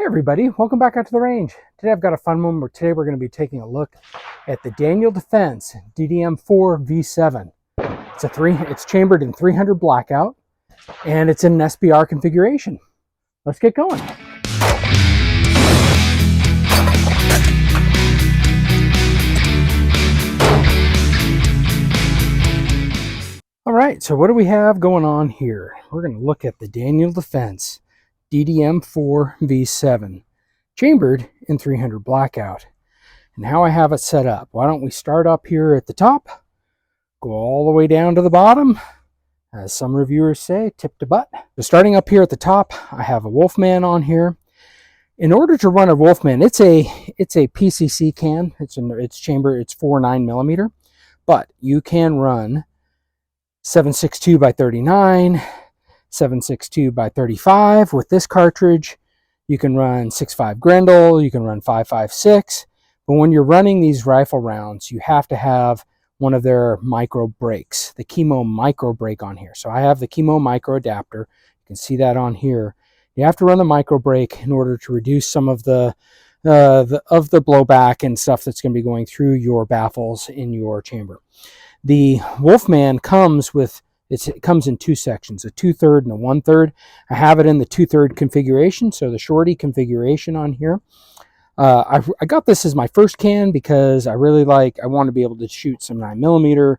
Hey everybody, welcome back out to the range. Today I've got a fun one where today we're going to be taking a look at the Daniel Defense DDM4v7. It's chambered in 300 blackout and it's in an SBR configuration. Let's get going. All right, so what do we have going on here? We're going to look at the Daniel Defense DDM4v7, chambered in 300 blackout. And how I have it set up. Why don't we start up here at the top, go all the way down to the bottom, as some reviewers say, tip to butt. So starting up here at the top, I have a Wolfman on here. In order to run a Wolfman, it's a PCC can. It's chamber. It's 4.9 millimeter, but you can run 7.62 by 39, 7.62 by 35. With this cartridge, you can run 6.5 Grendel, you can run 5.56. But when you're running these rifle rounds, you have to have one of their micro brakes, the Chemo micro brake on here. So I have the Chemo micro adapter. You can see that on here. You have to run the micro brake in order to reduce some of the blowback and stuff that's going to be going through your baffles in your chamber. The Wolfman comes with, it comes in two sections, a 2/3 and a 1/3. I have it in the 2/3 configuration, so the shorty configuration on here. I got this as my first can because I want to be able to shoot some 9mm.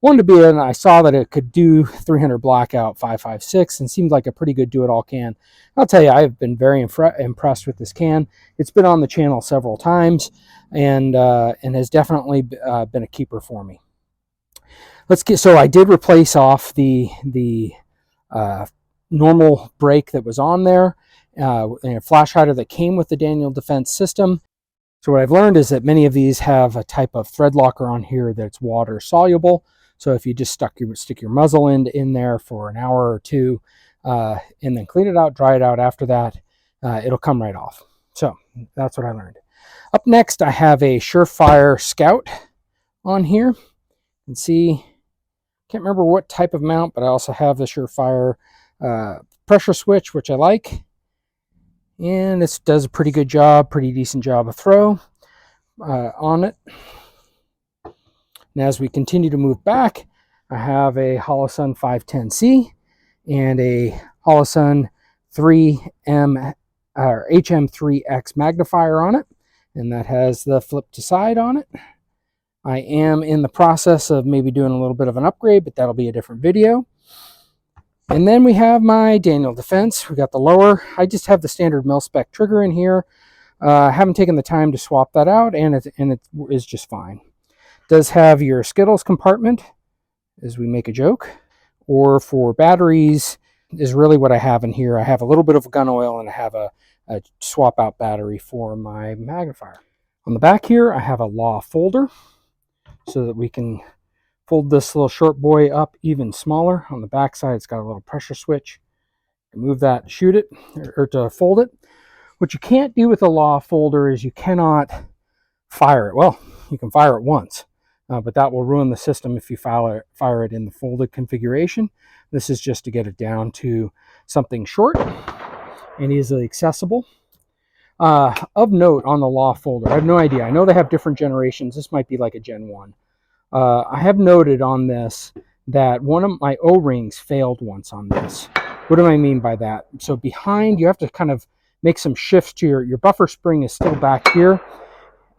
And I saw that it could do 300 blackout 5.56 and seemed like a pretty good do-it-all can. I'll tell you, I've been very impressed with this can. It's been on the channel several times and has definitely been a keeper for me. So I did replace off the normal brake that was on there, and a flash hider that came with the Daniel Defense system. So what I've learned is that many of these have a type of thread locker on here that's water soluble. So if you just stick your muzzle end in there for an hour or two, and then clean it out, dry it out after that, it'll come right off. So that's what I learned. Up next, I have a Surefire Scout on here. You can see, can't remember what type of mount, but I also have the Surefire pressure switch, which I like. And this does a pretty good job, pretty decent job of throw on it. And as we continue to move back, I have a Holosun 510C and a Holosun 3M or HM3X magnifier on it, and that has the flip to side on it. I am in the process of maybe doing a little bit of an upgrade, but that'll be a different video. And then we have my Daniel Defense. We got the lower. I just have the standard mil-spec trigger in here. I haven't taken the time to swap that out, and it is just fine. It does have your Skittles compartment, as we make a joke, or for batteries is really what I have in here. I have a little bit of gun oil, and I have a swap out battery for my magnifier. On the back here, I have a law folder, so that we can fold this little short boy up even smaller. On the back side, it's got a little pressure switch. Move that, shoot it, or to fold it. What you can't do with a law folder is you cannot fire it. Well, you can fire it once, but that will ruin the system if you fire it in the folded configuration. This is just to get it down to something short and easily accessible. Of note on the law folder, I have no idea. I know they have different generations. This might be like a Gen 1. I have noted on this that one of my O-rings failed once on this. What do I mean by that? So behind, you have to kind of make some shifts to your buffer spring is still back here,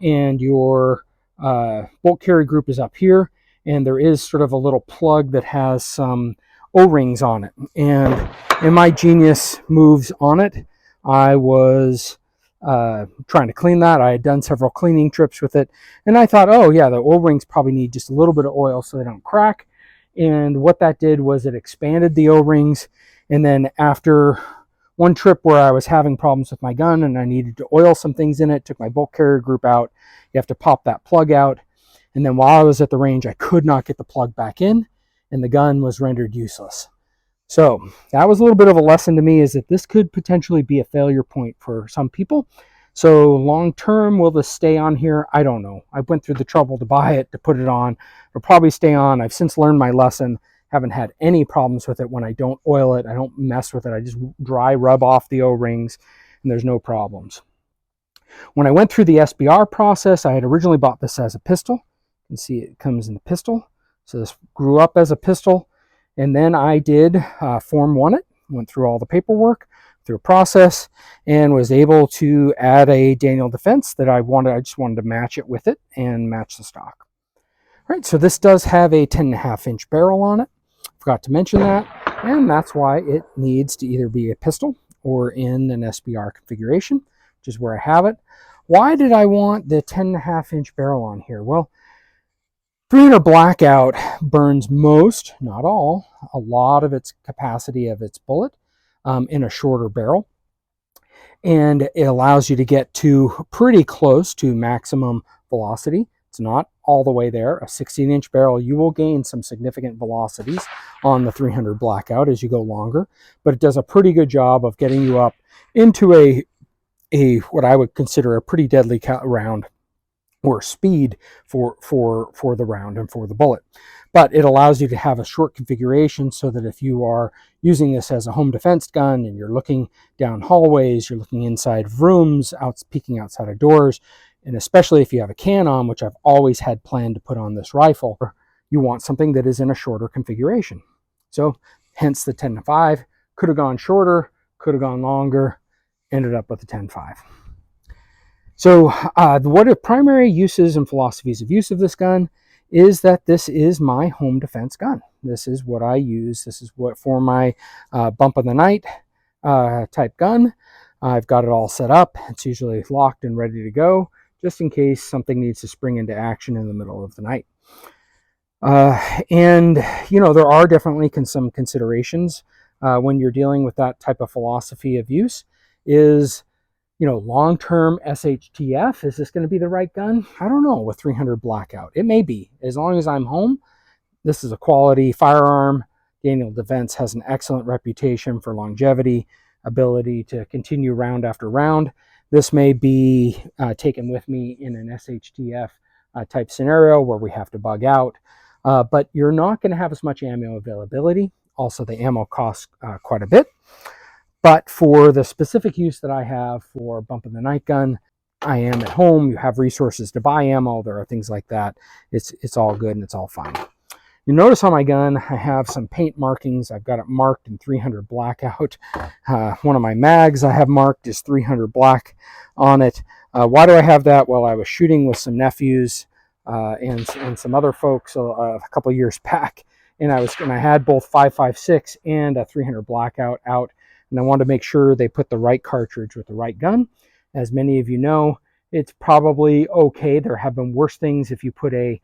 and your bolt carry group is up here, and there is sort of a little plug that has some O-rings on it. And in my genius moves on it, I was trying to clean that. I had done several cleaning trips with it, and I thought, oh yeah, the O-rings probably need just a little bit of oil so they don't crack. And what that did was it expanded the O-rings, and then after one trip where I was having problems with my gun and I needed to oil some things in it, took my bolt carrier group out, you have to pop that plug out, and then while I was at the range, I could not get the plug back in, and the gun was rendered useless. So that was a little bit of a lesson to me, is that this could potentially be a failure point for some people. So long term, will this stay on here? I don't know. I went through the trouble to buy it, to put it on. It'll probably stay on. I've since learned my lesson. Haven't had any problems with it when I don't oil it. I don't mess with it. I just dry rub off the O-rings, and there's no problems. When I went through the SBR process, I had originally bought this as a pistol. You can see it comes in the pistol. So this grew up as a pistol, and then I did Form 1 it, went through all the paperwork, through a process, and was able to add a Daniel Defense that I just wanted to match it with it and match the stock. All right, so this does have a 10.5-inch barrel on it. Forgot to mention that, and that's why it needs to either be a pistol or in an SBR configuration, which is where I have it. Why did I want the 10.5-inch barrel on here? Well, 300 blackout burns most, not all, a lot of its capacity of its bullet in a shorter barrel. And it allows you to get to pretty close to maximum velocity. It's not all the way there. A 16-inch barrel, you will gain some significant velocities on the 300 blackout as you go longer, but it does a pretty good job of getting you up into a what I would consider a pretty deadly round, or speed for the round and for the bullet. But it allows you to have a short configuration so that if you are using this as a home defense gun and you're looking down hallways, you're looking inside rooms, peeking outside of doors, and especially if you have a can-on, which I've always had planned to put on this rifle, you want something that is in a shorter configuration. So hence the 10.5. Could have gone shorter, could have gone longer, ended up with the 10.5. So what are primary uses and philosophies of use of this gun is that this is my home defense gun. This is what I use. This is what for my bump of the night type gun. I've got it all set up. It's usually locked and ready to go, just in case something needs to spring into action in the middle of the night. And, you know, there are definitely some considerations when you're dealing with that type of philosophy of use is, you know, long-term SHTF, is this going to be the right gun? I don't know with 300 blackout. It may be. As long as I'm home, this is a quality firearm. Daniel Defense has an excellent reputation for longevity, ability to continue round after round. This may be taken with me in an SHTF type scenario where we have to bug out, but you're not going to have as much ammo availability. Also, the ammo costs quite a bit. But for the specific use that I have for bump in the night gun, I am at home. You have resources to buy ammo. There are things like that. It's all good and it's all fine. You notice on my gun, I have some paint markings. I've got it marked in 300 blackout. One of my mags I have marked is 300 black on it. Why do I have that? Well, I was shooting with some nephews and some other folks a couple of years back, and I had both 5.56 and a 300 blackout out. And I wanted to make sure they put the right cartridge with the right gun. As many of you know, it's probably okay. There have been worse things. If you put a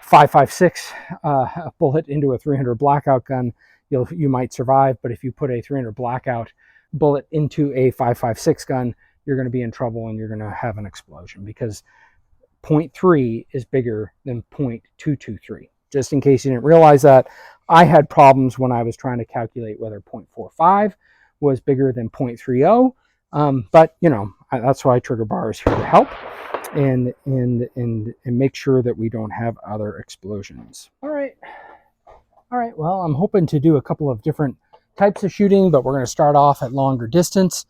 5.56 bullet into a 300 blackout gun, you might survive. But if you put a 300 blackout bullet into a 5.56 gun, you're going to be in trouble and you're going to have an explosion, because 0.3 is bigger than 0.223. Just in case you didn't realize that, I had problems when I was trying to calculate whether 0.45 was bigger than 0.30, but you know, that's why Trigger Bar is here to help and make sure that we don't have other explosions. All right, well, I'm hoping to do a couple of different types of shooting, but we're going to start off at longer distance.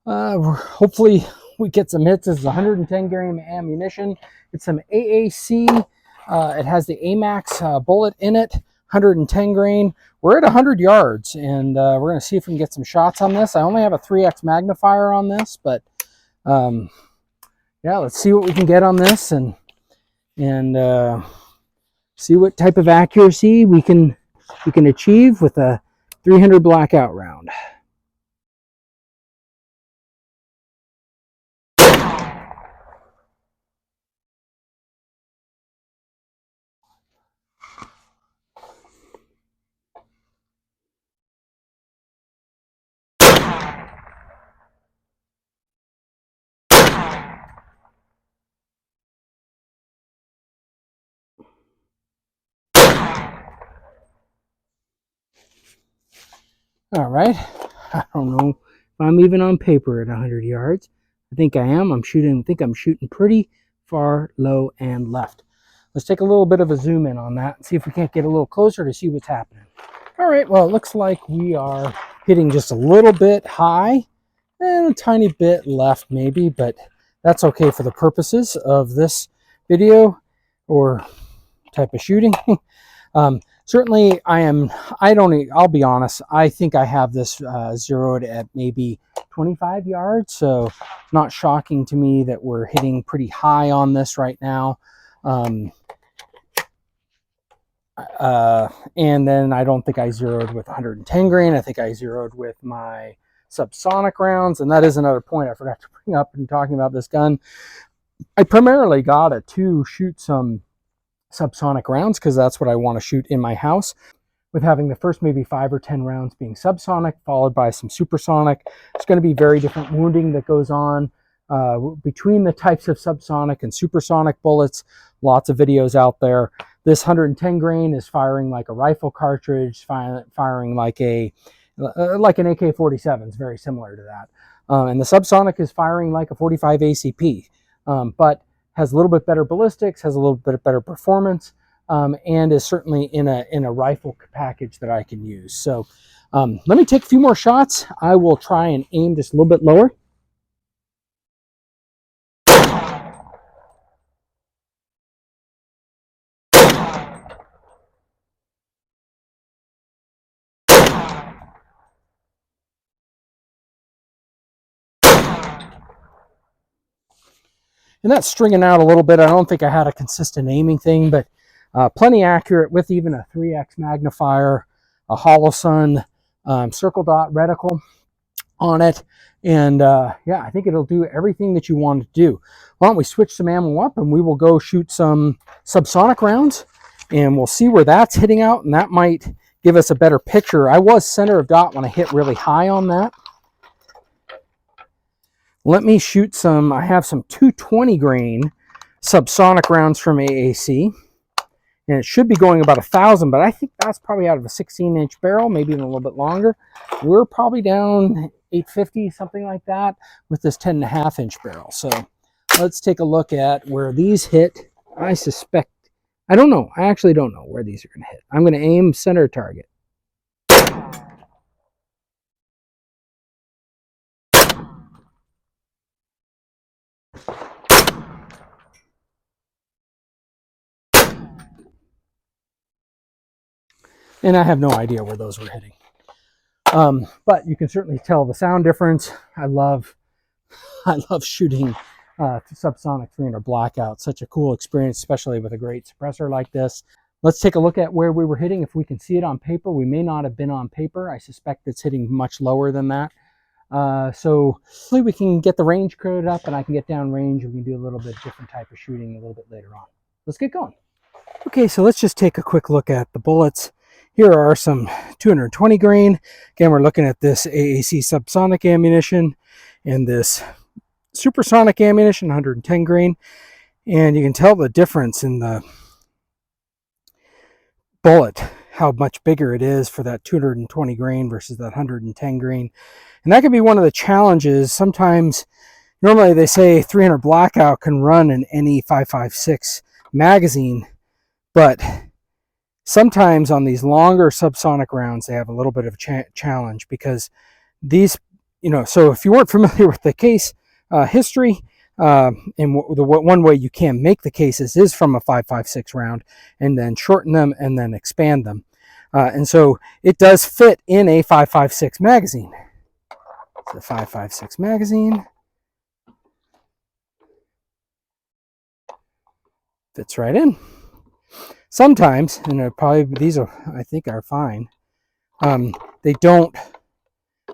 Hopefully we get some hits. This is 110 gram ammunition. It's some AAC. It has the AMAX bullet in it, 110 grain. We're at 100 yards, and we're going to see if we can get some shots on this. I only have a 3x magnifier on this, but yeah, let's see what we can get on this and see what type of accuracy we can achieve with a 300 blackout round. All right, I don't know if I'm even on paper at 100 yards. I think I am. I'm shooting pretty far low and left. Let's take a little bit of a zoom in on that and see if we can't get a little closer to see what's happening. All right, well, it looks like we are hitting just a little bit high. and a tiny bit left maybe, but that's okay for the purposes of this video or type of shooting. Certainly I'll be honest, I think I have this zeroed at maybe 25 yards, so not shocking to me that we're hitting pretty high on this right now. And then I don't think I zeroed with 110 grain. I think I zeroed with my Subsonic rounds, and that is another point I forgot to bring up in talking about this gun. I primarily got it to shoot some Subsonic rounds because that's what I want to shoot in my house, with having the first maybe 5 or 10 rounds being Subsonic, followed by some Supersonic. It's going to be very different wounding that goes on between the types of Subsonic and Supersonic bullets. Lots of videos out there. This 110 grain is firing like a rifle cartridge, firing like an AK-47. It's very similar to that. And the Subsonic is firing like a 45 ACP, but has a little bit better ballistics, has a little bit better performance, and is certainly in a rifle package that I can use. So let me take a few more shots. I will try and aim just a little bit lower. And that's stringing out a little bit. I don't think I had a consistent aiming thing, but plenty accurate with even a 3x magnifier, a Holosun circle dot reticle on it. And yeah, I think it'll do everything that you want to do. Why don't we switch some ammo up and we will go shoot some Subsonic rounds, and we'll see where that's hitting out, and that might give us a better picture. I was center of dot when I hit really high on that. Let me shoot some. I have some 220 grain Subsonic rounds from AAC, and it should be going about 1,000, but I think that's probably out of a 16-inch barrel, maybe even a little bit longer. We're probably down 850, something like that, with this 10.5-inch barrel. So let's take a look at where these hit. I don't know. I actually don't know where these are going to hit. I'm going to aim center target. And I have no idea where those were hitting. But you can certainly tell the sound difference. I love shooting Subsonic 300 blackout. Such a cool experience, especially with a great suppressor like this. Let's take a look at where we were hitting. If we can see it on paper, we may not have been on paper. I suspect it's hitting much lower than that. So hopefully we can get the range coded up, and I can get down range, and we can do a little bit different type of shooting a little bit later on. Let's get going. Okay, so let's just take a quick look at the bullets. Here are some 220 grain. Again, we're looking at this AAC Subsonic ammunition and this Supersonic ammunition, 110 grain. And you can tell the difference in the bullet, how much bigger it is for that 220 grain versus that 110 grain. And that can be one of the challenges. Sometimes, normally they say 300 blackout can run an NE 5.56 magazine, but sometimes on these longer Subsonic rounds, they have a little bit of a challenge because these, so if you weren't familiar with the case history, and the one way you can make the cases is from a 5.56 round and then shorten them and then expand them. And so it does fit in a 5.56 magazine. It's a 5.56 magazine. Fits right in. Sometimes, and probably these I think are fine, they don't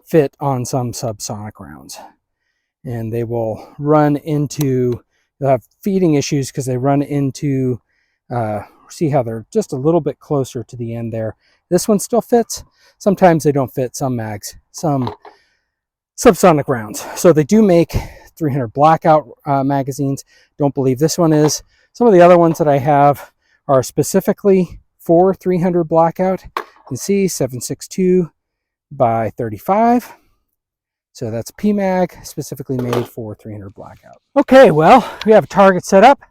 fit on some Subsonic rounds, and they will run into, they'll have feeding issues because they run into, see how they're just a little bit closer to the end there. This one still fits. Sometimes they don't fit some mags, some Subsonic rounds. So they do make 300 blackout magazines. Don't believe this one is. Some of the other ones that I have are specifically for 300 blackout. You can see 7.62 by 35. So that's PMAG, specifically made for 300 blackout. Okay, well, we have a target set up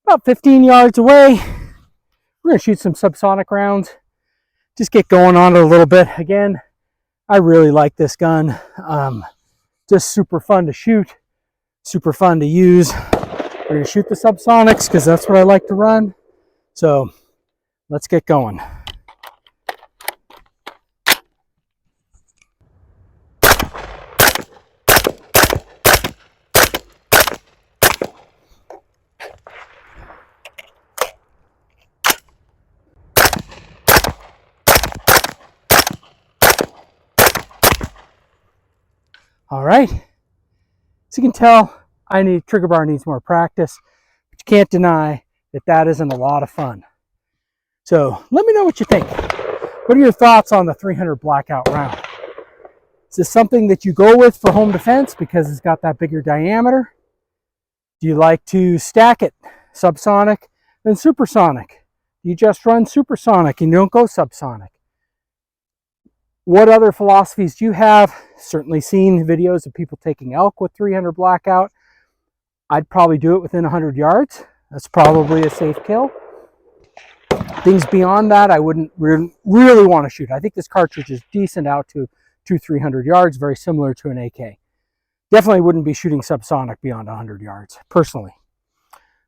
about 15 yards away. We're gonna shoot some Subsonic rounds. Just get going on it a little bit. Again, I really like this gun. just super fun to shoot, super fun to use. We're going to shoot the Subsonics because that's what I like to run. So let's get going. All right, as you can tell, trigger bar needs more practice, but you can't deny that that isn't a lot of fun. So let me know what you think. What are your thoughts on the 300 blackout round? Is this something that you go with for home defense because it's got that bigger diameter? Do you like to stack it, subsonic and supersonic? Do you just run supersonic and you don't go subsonic? What other philosophies do you have? Certainly seen videos of people taking elk with 300 blackout. I'd probably do it within 100 yards. That's probably a safe kill. Things beyond that, I wouldn't really want to shoot. I think this cartridge is decent out to 200-300 yards, very similar to an AK. Definitely wouldn't be shooting subsonic beyond 100 yards, personally.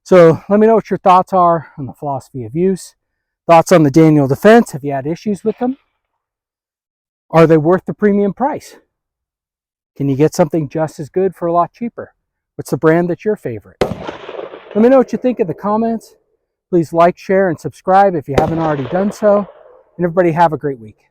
So let me know what your thoughts are on the philosophy of use. Thoughts on the Daniel Defense. Have you had issues with them? Are they worth the premium price? Can you get something just as good for a lot cheaper? What's the brand that's your favorite? Let me know what you think in the comments. Please like, share, and subscribe if you haven't already done so. And everybody have a great week.